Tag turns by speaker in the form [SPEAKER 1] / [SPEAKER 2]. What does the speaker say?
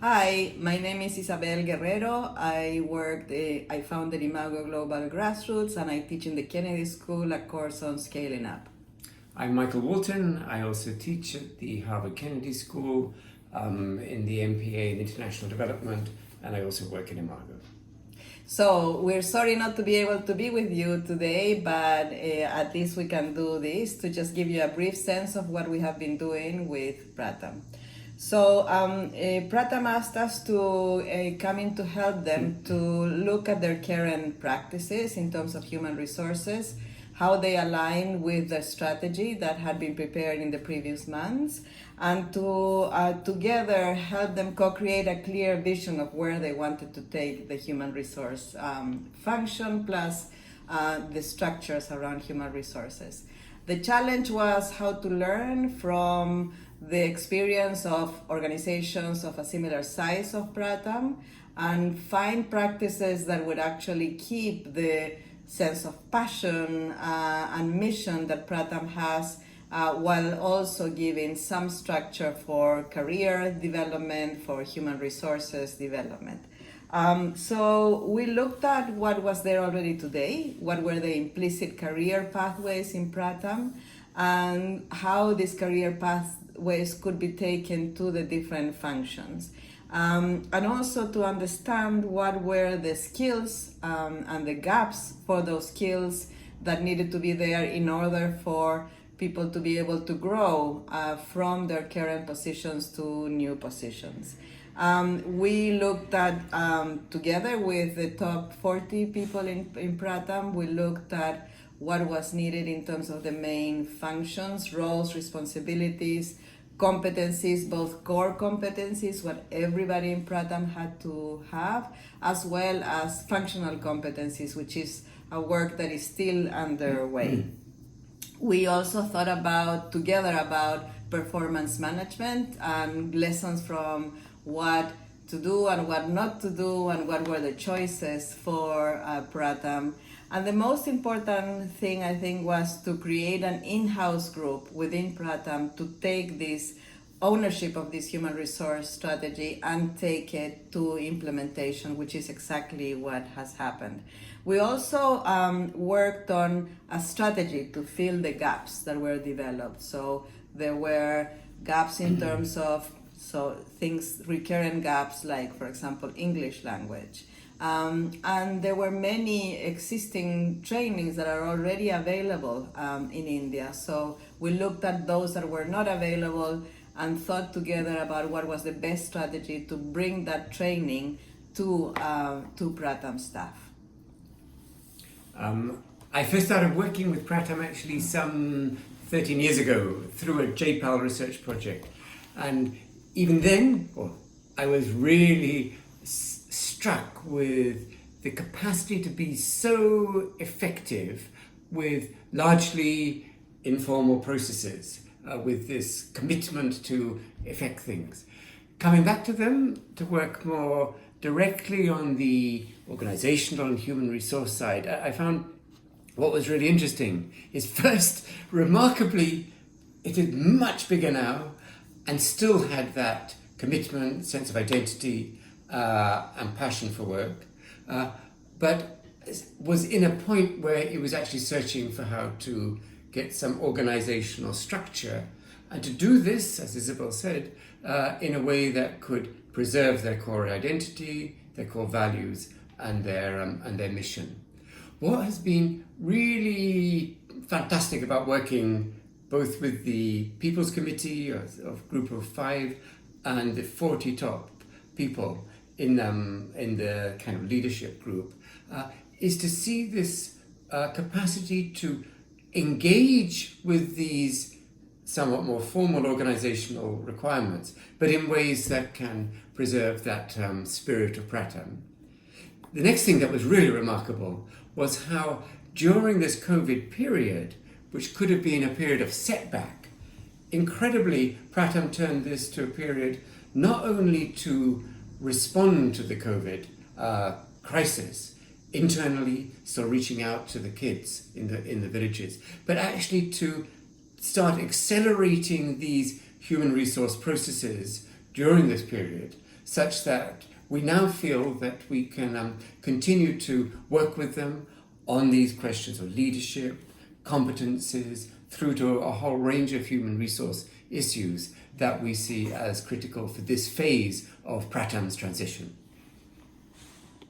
[SPEAKER 1] Hi, my name is Isabel Guerrero. I founded Imago Global Grassroots, and I teach in the Kennedy School a course on scaling up.
[SPEAKER 2] I'm Michael Walton. I also teach at the Harvard Kennedy School in the MPA in International Development, and I also work in Imago.
[SPEAKER 1] So we're sorry not to be able to be with you today, but at least we can do this to just give you a brief sense of what we have been doing with Pratham. So Pratham asked us to come in to help them to look at their current practices in terms of human resources, how they align with the strategy that had been prepared in the previous months, and to together help them co-create a clear vision of where they wanted to take the human resource function plus the structures around human resources. The challenge was how to learn from the experience of organizations of a similar size of Pratham and find practices that would actually keep the sense of passion and mission that Pratham has, while also giving some structure for career development, for human resources development. So we looked at what was there already today, what were the implicit career pathways in Pratham, and how these career pathways could be taken to the different functions. And also to understand what were the skills and the gaps for those skills that needed to be there in order for people to be able to grow from their current positions to new positions. We looked at, together with the top 40 people in Pratham, we looked at what was needed in terms of the main functions, roles, responsibilities, competencies, both core competencies, what everybody in Pratham had to have, as well as functional competencies, which is a work that is still underway. We also thought together about performance management and lessons from what to do and what not to do and what were the choices for Pratham. And the most important thing, I think, was to create an in-house group within Pratham to take this ownership of this human resource strategy and take it to implementation, which is exactly what has happened. We also worked on a strategy to fill the gaps that were developed. So there were gaps in terms of recurrent gaps like, for example, English language. And there were many existing trainings that are already available in India. So we looked at those that were not available and thought together about what was the best strategy to bring that training to Pratham staff.
[SPEAKER 2] I first started working with Pratham actually some 13 years ago through a JPAL research project. And even then, I was really struck with the capacity to be so effective with largely informal processes, with this commitment to effect things. Coming back to them to work more directly on the organizational and human resource side, I found what was really interesting is first, remarkably, it is much bigger now and still had that commitment, sense of identity, and passion for work, but was in a point where it was actually searching for how to get some organizational structure and to do this, as Isabel said, in a way that could preserve their core identity, their core values, and their mission. What has been really fantastic about working both with the People's Committee of Group of 5 and the 40 top people in the kind of leadership group is to see this capacity to engage with these somewhat more formal organizational requirements, but in ways that can preserve that spirit of Pratham. The next thing that was really remarkable was how during this COVID period, which could have been a period of setback, incredibly Pratham turned this to a period not only to respond to the COVID crisis internally, still reaching out to the kids in the villages, but actually to start accelerating these human resource processes during this period such that we now feel that we can continue to work with them on these questions of leadership, competences, through to a whole range of human resource issues that we see as critical for this phase of Pratham's transition.